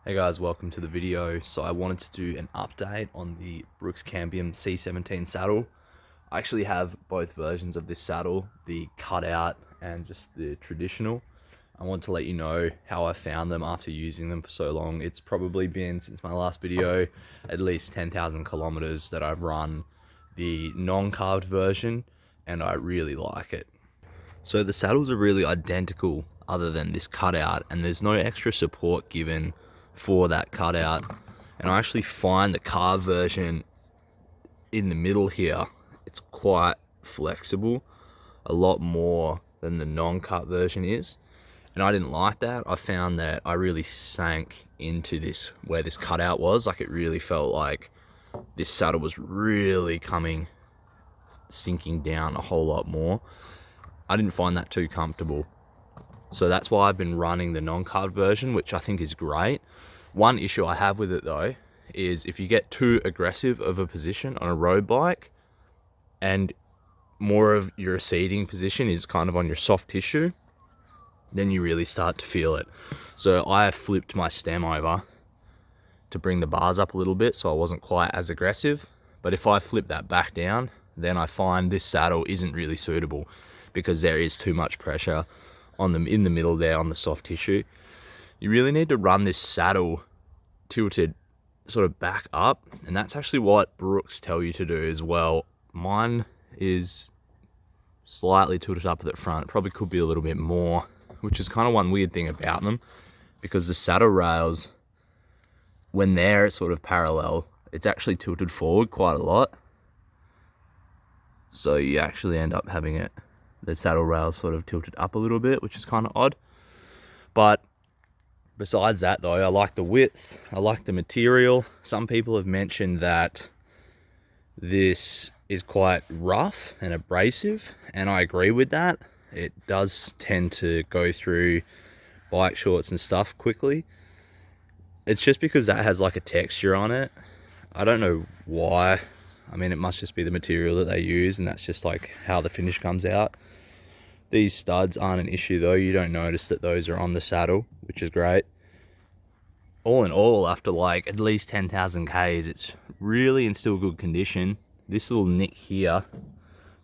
Hey guys, welcome to the video. So I wanted to do an update on the Brooks Cambium C17 saddle. I actually have both versions of this saddle, the cutout and just the traditional. I want to let you know how I found them after using them for so long. It's probably been, since my last video, at least 10,000 kilometers that I've run the non-carved version, and I really like it. So the saddles are really identical other than this cutout, and there's no extra support given for that cutout. And I actually find the carved version in the middle here, it's quite flexible, a lot more than the non-cut version is. And I didn't like that. I found that I really sank into this, where this cutout was. Like, it really felt like this saddle was really sinking down a whole lot more. I didn't find that too comfortable. So that's why I've been running the non-carved version, which I think is great. One issue I have with it though, is if you get too aggressive of a position on a road bike and more of your seating position is kind of on your soft tissue, then you really start to feel it. So I flipped my stem over to bring the bars up a little bit so I wasn't quite as aggressive. But if I flip that back down, then I find this saddle isn't really suitable because there is too much pressure on them in the middle there on the soft tissue. You really need to run this saddle tilted sort of back up, and that's actually what Brooks tell you to do as well. Mine is slightly tilted up at the front. It probably could be a little bit more, which is kind of one weird thing about them, because the saddle rails, when they're sort of parallel, it's actually tilted forward quite a lot. So you actually end up having the saddle rails sort of tilted up a little bit, which is kind of odd. But besides that though, I like the width, I like the material. Some people have mentioned that this is quite rough and abrasive, and I agree with that. It does tend to go through bike shorts and stuff quickly. It's just because that has like a texture on it. I don't know why. I mean, it must just be the material that they use, and that's just like how the finish comes out. These studs aren't an issue though. You don't notice that those are on the saddle, which is great. All in all, after like at least 10,000 Ks, it's really in still good condition. This little nick here,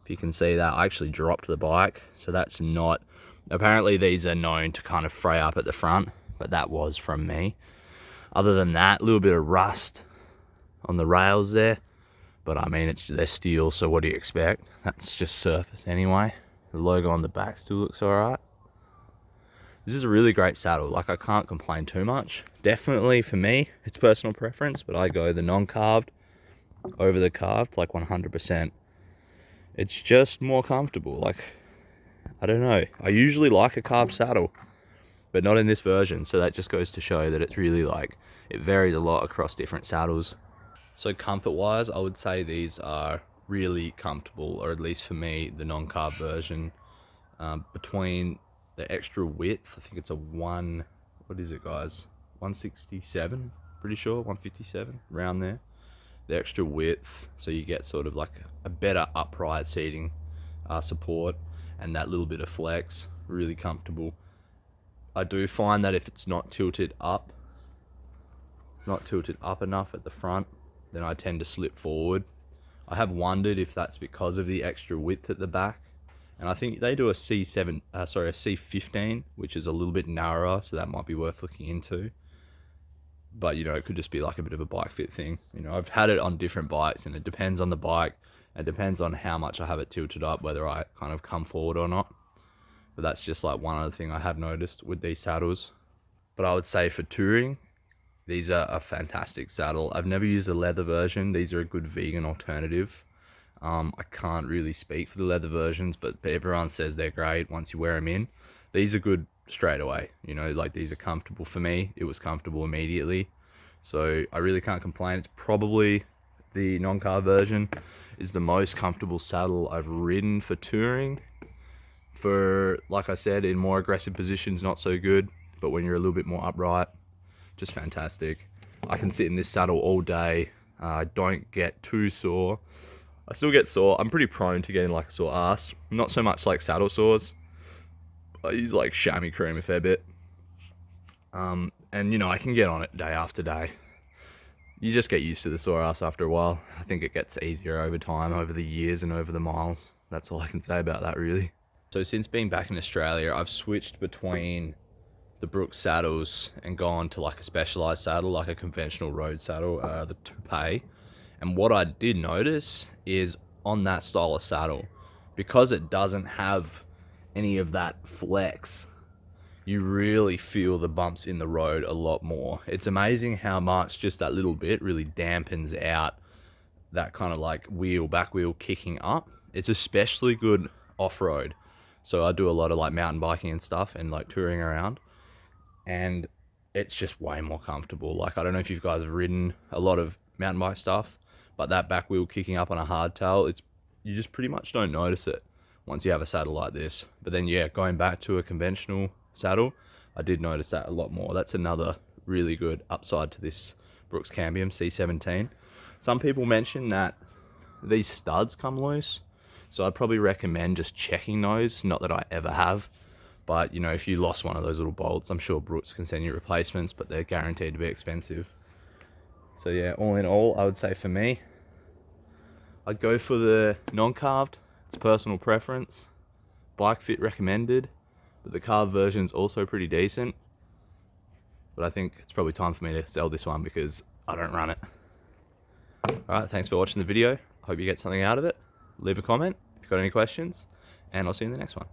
if you can see that, I actually dropped the bike. So that's not, apparently these are known to kind of fray up at the front, but that was from me. Other than that, a little bit of rust on the rails there. But I mean, they're steel, so what do you expect? That's just surface anyway. The logo on the back still looks all right. This is a really great saddle. Like, I can't complain too much. Definitely for me, it's personal preference, but I go the non-carved over the carved, like 100%. It's just more comfortable. Like, I don't know. I usually like a carved saddle, but not in this version. So that just goes to show that it's really like, it varies a lot across different saddles. So comfort wise, I would say these are really comfortable, or at least for me, the non-carb version. Between the extra width, I think it's a what is it guys? 167, pretty sure, 157, around there. The extra width, so you get sort of like a better upright seating support, and that little bit of flex, really comfortable. I do find that if it's not tilted up enough at the front, then I tend to slip forward. I have wondered if that's because of the extra width at the back. And I think they do a C15, which is a little bit narrower, so that might be worth looking into. But, you know, it could just be like a bit of a bike fit thing. You know, I've had it on different bikes, and it depends on the bike. It depends on how much I have it tilted up, whether I kind of come forward or not. But that's just like one other thing I have noticed with these saddles. But I would say for touring, these are a fantastic saddle. I've never used a leather version. These are a good vegan alternative. I can't really speak for the leather versions, but everyone says they're great once you wear them in. These are good straight away. You know, like, these are comfortable for me. It was comfortable immediately. So I really can't complain. It's probably the non-carb version is the most comfortable saddle I've ridden for touring. For, like I said, in more aggressive positions, not so good. But when you're a little bit more upright, just fantastic. I can sit in this saddle all day. I don't get too sore. I still get sore. I'm pretty prone to getting like a sore ass. Not so much like saddle sores. I use like chamois cream a fair bit. And, you know, I can get on it day after day. You just get used to the sore ass after a while. I think it gets easier over time, over the years and over the miles. That's all I can say about that, really. So since being back in Australia, I've switched between the Brooks saddles and gone to like a specialized saddle, like a conventional road saddle, the Toupee. And what I did notice is on that style of saddle, because it doesn't have any of that flex, you really feel the bumps in the road a lot more. It's amazing how much just that little bit really dampens out that kind of like back wheel kicking up. It's especially good off-road. So I do a lot of like mountain biking and stuff and like touring around, and it's just way more comfortable. Like, I don't know if you guys have ridden a lot of mountain bike stuff, but that back wheel kicking up on a hardtail, you just pretty much don't notice it once you have a saddle like this. But then yeah, going back to a conventional saddle, I did notice that a lot more. That's another really good upside to this Brooks Cambium C17. Some people mention that these studs come loose, so I'd probably recommend just checking those. Not that I ever have, but you know, if you lost one of those little bolts, I'm sure Brooks can send you replacements, but they're guaranteed to be expensive. So yeah, all in all, I would say for me, I'd go for the non-carved. It's personal preference. Bike fit recommended, but the carved version's also pretty decent. But I think it's probably time for me to sell this one because I don't run it. Alright, thanks for watching the video. Hope you get something out of it. Leave a comment if you've got any questions, and I'll see you in the next one.